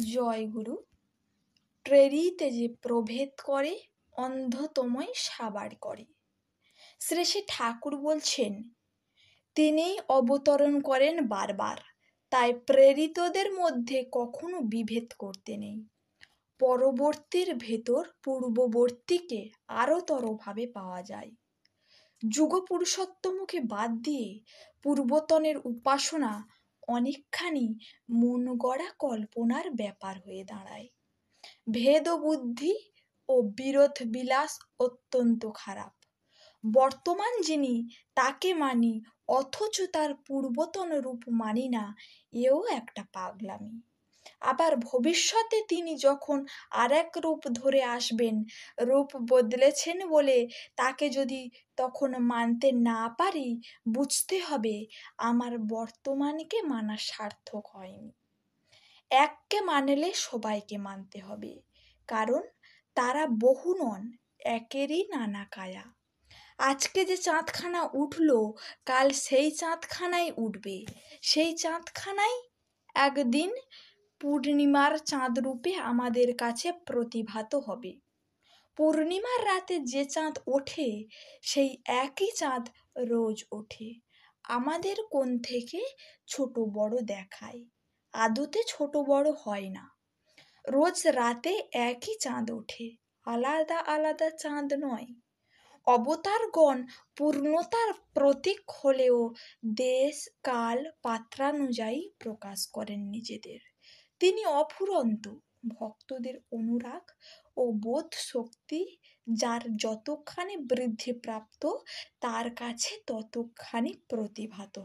জয় গুরু। প্রেরিতে যে প্রভেদ করে, অন্ধতময় সাবার করে। শ্রী শ্রী ঠাকুর বলছেন, তিনিই অবতরণ করেন বারবার, তাই প্রেরিতদের মধ্যে কখনো বিভেদ করতে নেই। পরবর্তীর ভেতর পূর্ববর্তীকে আরোতরভাবে পাওয়া যায়। যুগ পুরুষোত্তমকে বাদ দিয়ে পূর্বতনের উপাসনা অনেকখানি মন গড়া কল্পনার ব্যাপার হয়ে দাঁড়ায়। ভেদ বুদ্ধি ও বিরোধ বিলাস অত্যন্ত খারাপ। বর্তমান যিনি তাকে মানি, অথচ তার পূর্বতন রূপ মানি না, এও একটা পাগলামি। আবার ভবিষ্যতে তিনি যখন আর এক রূপ ধরে আসবেন, রূপ বদলেছেন বলে তাকে যদি তখন মানতে না পারি, বুঝতে হবে আমার বর্তমানকে মানা সার্থক হয়নি। এককে মানলে সবাইকে মানতে হবে, কারণ তারা বহু নন, একেরই নানা কায়া। আজকে যে চাঁদখানা উঠল, কাল সেই চাঁদখানাই উঠবে। সেই চাঁদখানাই একদিন পূর্ণিমার চাঁদ রূপে আমাদের কাছে প্রতিভাত হবে। পূর্ণিমার রাতে যে চাঁদ ওঠে, সেই একই চাঁদ রোজ ওঠে। আমাদের কোণ থেকে ছোট বড় দেখায়, আদতে ছোট বড় হয় না। রোজ রাতে একই চাঁদ ওঠে, আলাদা আলাদা চাঁদ নয়। অবতারগণ পূর্ণতার প্রতীক হলেও দেশ কাল পাত্রানুযায়ী প্রকাশ করেন নিজেদের। তিনি অফুরন্ত, ভক্তদের অনুরাগ ও বোধ শক্তি যার যতখানি বৃদ্ধিপ্রাপ্ত, তার কাছে ততখানি প্রতিভাত